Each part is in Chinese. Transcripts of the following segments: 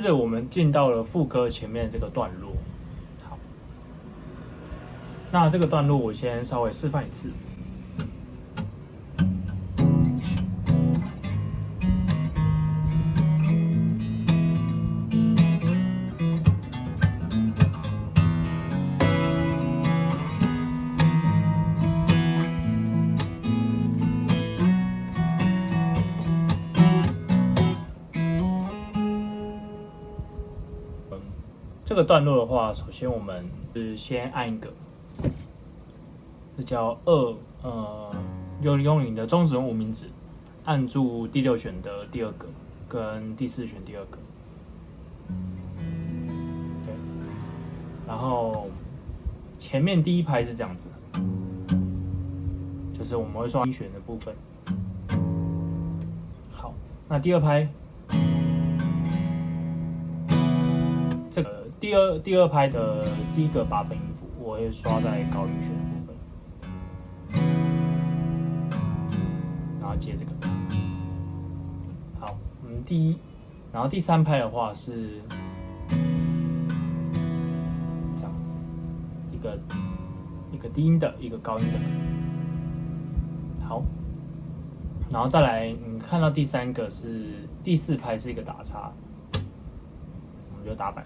接着我们进到了副歌前面这个段落。好，那这个段落我先稍微示范一次。这个段落的话，首先我们是先按一个，这叫用你的中指跟无名指按住第6弦的第2个跟第4弦第2个，对，然后前面第1拍是这样子，就是我们会刷1弦的部分。好，那第2拍。这个第二拍的第1个8分音符，我会刷在高音弦的部分，然后接这个。好，然后第3拍的话是这样子，一个低音的，一个高音的。好，然后再来，你看到第3个是第4拍是一个打叉，我们就打板。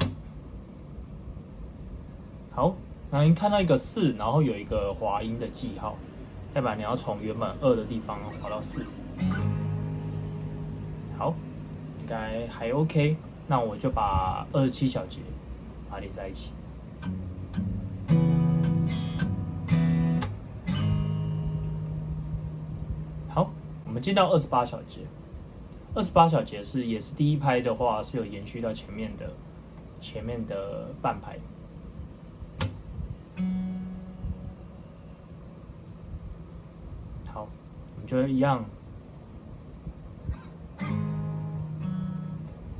好，然后你看到一个4，然后有一个滑音的记号，代表你要从原本2的地方滑到4。好，应该还 OK。那我就把27小节把它连在一起。好，我们进到28小节。28小节也是第1拍的话是有延续到前面的半拍。好，我们就一样。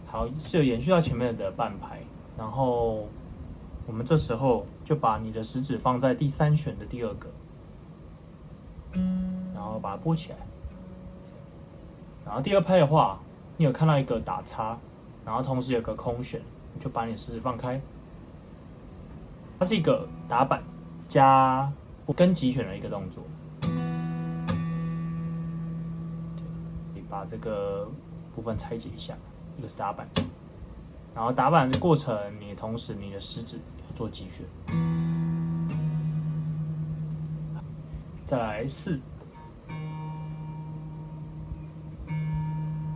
好，是有延续到前面的半拍，然后我们这时候就把你的食指放在第3弦的第2个，然后把它拨起来。然后第2拍的话，你有看到一个打叉，然后同时有个空弦，你就把你的食指放开。它是一个打板加跟击弦的一个动作。把这个部分拆解一下，一个是打板，然后打板的过程，同时你的食指要做击弦。再来4，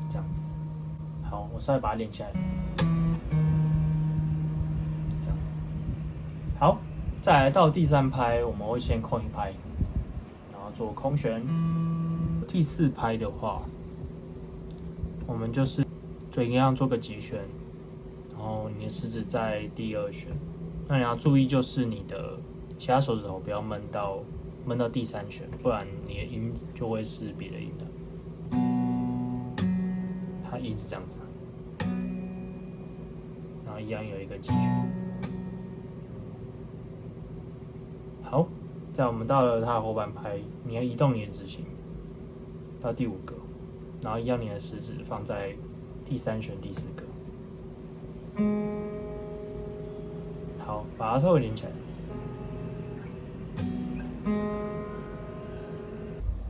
这样子。好，我稍微把它连起来，这样子。好，再来到第3拍，我们会先空一拍，然后做空弦。第4拍的话，我们就是一样做个击弦，然后你的食指在第2弦。那你要注意，就是你的其他手指头不要闷到第3弦，不然你的音就会是别的音了。它音是这样子，然后一样有一个击弦。好，在我们到了它的后半拍，你要移动你的指型到第5个。然后一样，你的食指放在第3弦第4个。好，把它稍微连起来。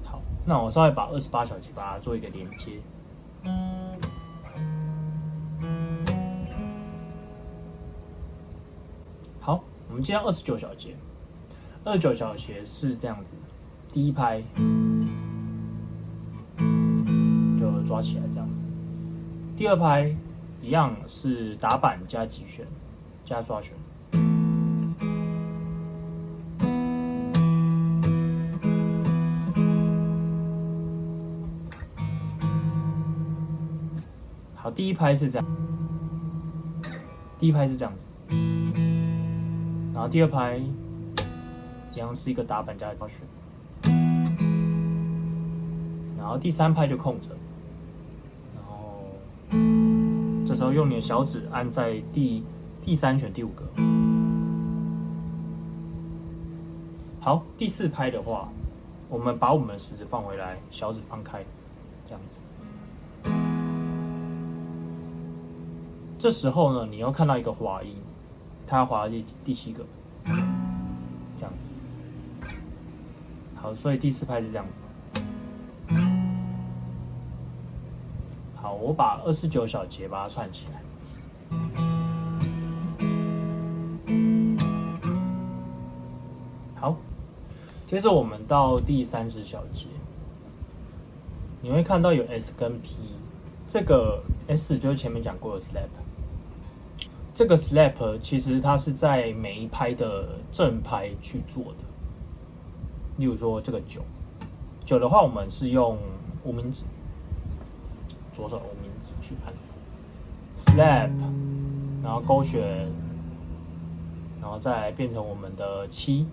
好，那我稍微把28小节把它做一个连接。好，我们接到29小节。29小节是这样子，第1拍。抓起来这样子，第2拍一样是打板加击弦加刷弦。好，第1拍是这样，子，然后第2拍一样是一个打板加刷弦，然后第3拍就空着。这时候用你的小指按在第3弦第5个。好，第4拍的话，我们把我们的食指放回来，小指放开，这样子。这时候呢，你又看到一个滑音，它滑到第7个，这样子。好，所以第4拍是这样子。好，我把29小节把它串起来。好，接着我们到第30小节，你会看到有 S 跟 P， 这个 S 就是前面讲过的 slap。这个 slap 其实它是在每一拍的正拍去做的。例如说这个9的话，我们是用无名指，左手无名指去按 slap， 然后勾选，然后再变成我们的7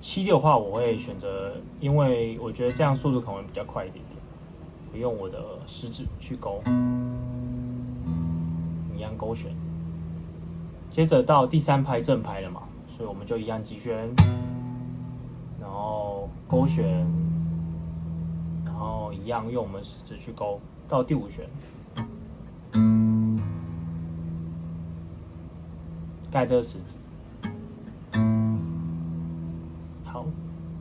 的话，我会选择，因为我觉得这样速度可能会比较快一点点，我用我的食指去勾，一样勾选。接着到第3拍正拍了嘛，所以我们就一样击旋，然后勾选，然后一样用我们食指去勾到第5旋，盖这个食指。好，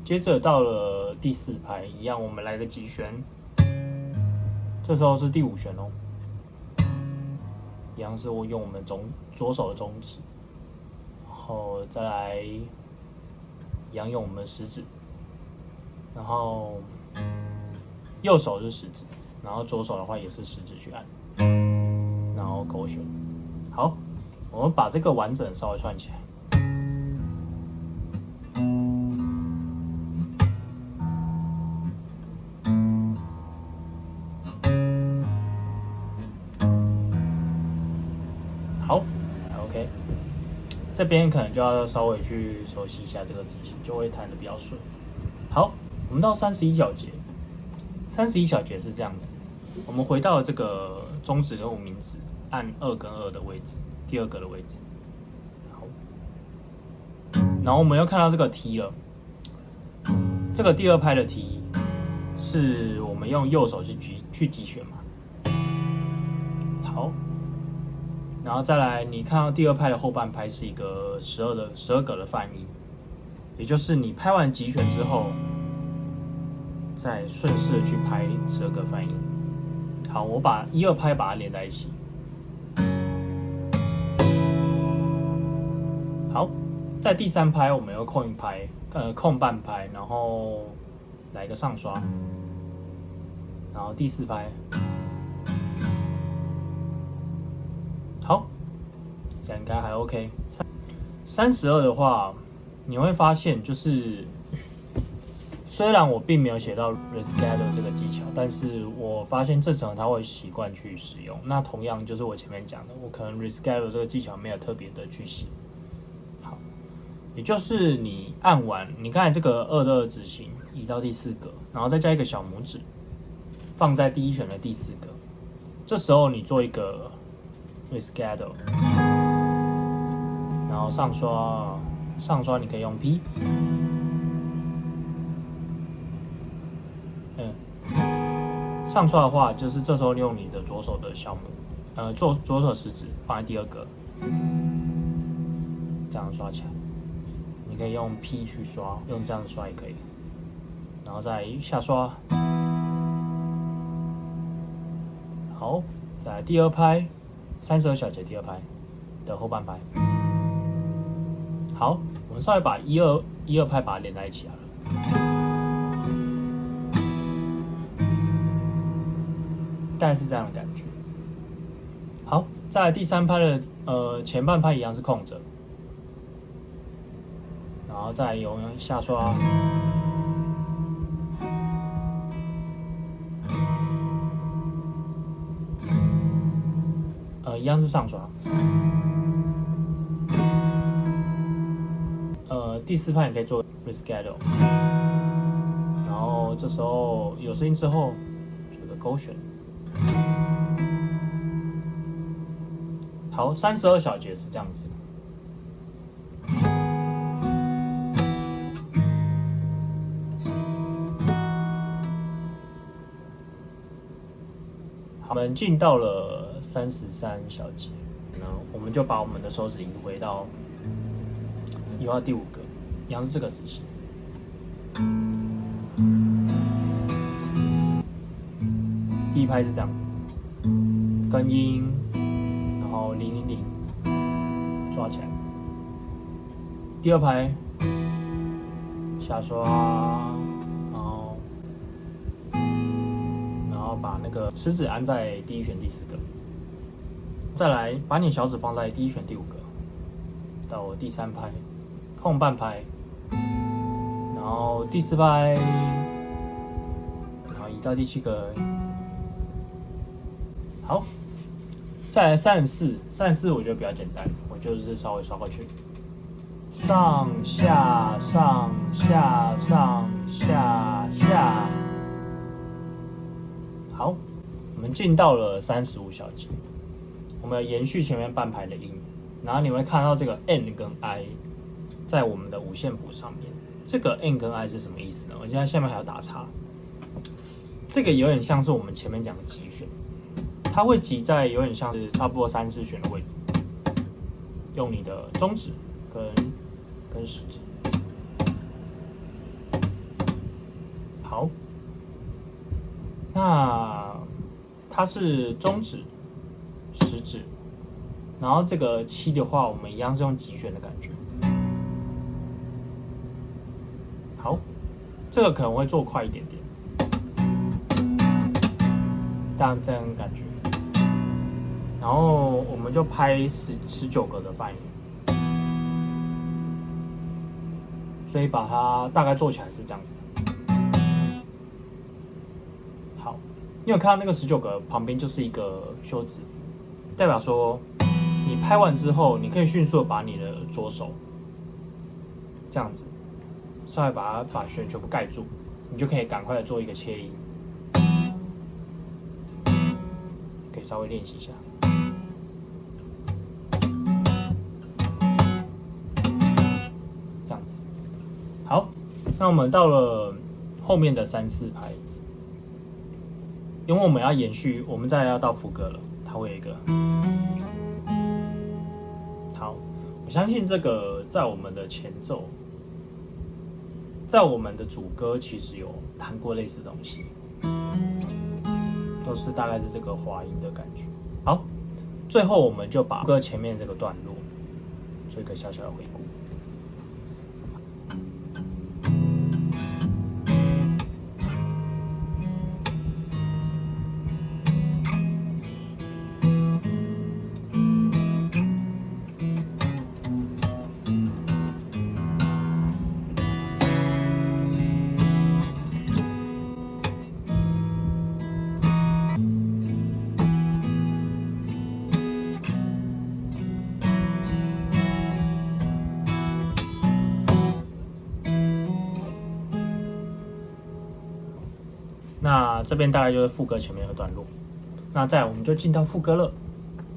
接着到了第4拍，一样我们来个击旋，这时候是第5旋哦，一样是我用我们左手的中指，然后再来一样用我们的食指，然后右手是食指，然后左手的话也是食指去按，然后勾选。好，我们把这个完整稍微串起来。好 ，OK， 这边可能就要稍微去熟悉一下这个指型，就会弹得比较顺。好，我们到31小节，31小节是这样子，我们回到这个中指跟无名指按2跟2的位置，第2个的位置。好，然后我们又看到这个 T 了，这个第2拍的 T 是我们用右手去击旋嘛。好。然后再来，你看到第2拍的后半拍是一个12个的泛音，也就是你拍完击旋之后，再顺势的去拍12个泛音。好，我把1、2拍把它连在一起。好，在第3拍我们又空一拍，空半拍，然后来一个上刷，然后第4拍。好，这样应该还 OK。32的话，你会发现就是，虽然我并没有写到 riscado 这个技巧，但是我发现正常他会习惯去使用。那同样就是我前面讲的，我可能 riscado 这个技巧没有特别的去写。好，也就是你按完，你刚才这个2的2指型移到第4个，然后再加一个小拇指，放在第1旋的第4个，这时候你做一个riscado， 然后上刷你可以用 P， 上刷的话就是这时候用你的左手的小拇，左手食指放在第2个，这样刷起来，你可以用 P 去刷，用这样子刷也可以，然后再下刷，好，再来第2拍。32小节第2拍的后半拍，好，我们稍微把1、2拍把它连在一起好了，大概是这样的感觉。好，再来第3拍的前半拍一样是空着，然后再用下刷。一样是上刷，第4拍你可以做 riscado， 然后这时候有声音之后做个勾选。好，32小节是这样子。好，我们进到了33小节。呢，我们就把我们的手指移回到第5个，一样是这个指型。第一拍是这样子，根音，然后000抓起来。第二拍下刷，然后把那个食指按在第1弦第4个，再来把你小指放在第1弦第5个，到第3拍空半拍，然后第4拍，然后移到第7个。好，再来34我觉得比较简单，我就是稍微刷过去，上下上下上下下。好，我们进到了35小节，我们要延续前面半拍的音，然后你会看到这个 N 跟 I 在我们的五线谱上面。这个 N 跟 I 是什么意思呢？我现在下面还要打叉，这个有点像是我们前面讲的击弦。它会击在有点像是差不多3、4弦的位置，用你的中指跟食指。好，那它是中指、食指，然后这个7的话，我们一样是用击弦的感觉。好，这个可能会做快一点点，这样感觉。然后我们就拍19个的泛音，所以把它大概做起来是这样子。好，你有看到那个19个旁边就是一个休止符，代表说你拍完之后，你可以迅速的把你的左手这样子稍微把弦全部盖住，你就可以赶快的做一个切音，可以稍微练习一下。好，那我们到了后面的3、4拍，因为我们要延续，我们再来要到副歌了，它会有一个。好，我相信这个在我们的前奏，在我们的主歌其实有弹过类似的东西，都是大概是这个滑音的感觉。好，最后我们就把歌前面这个段落做一个小小的回顾。那这边大概就是副歌前面的段落，那再来我们就进到副歌了。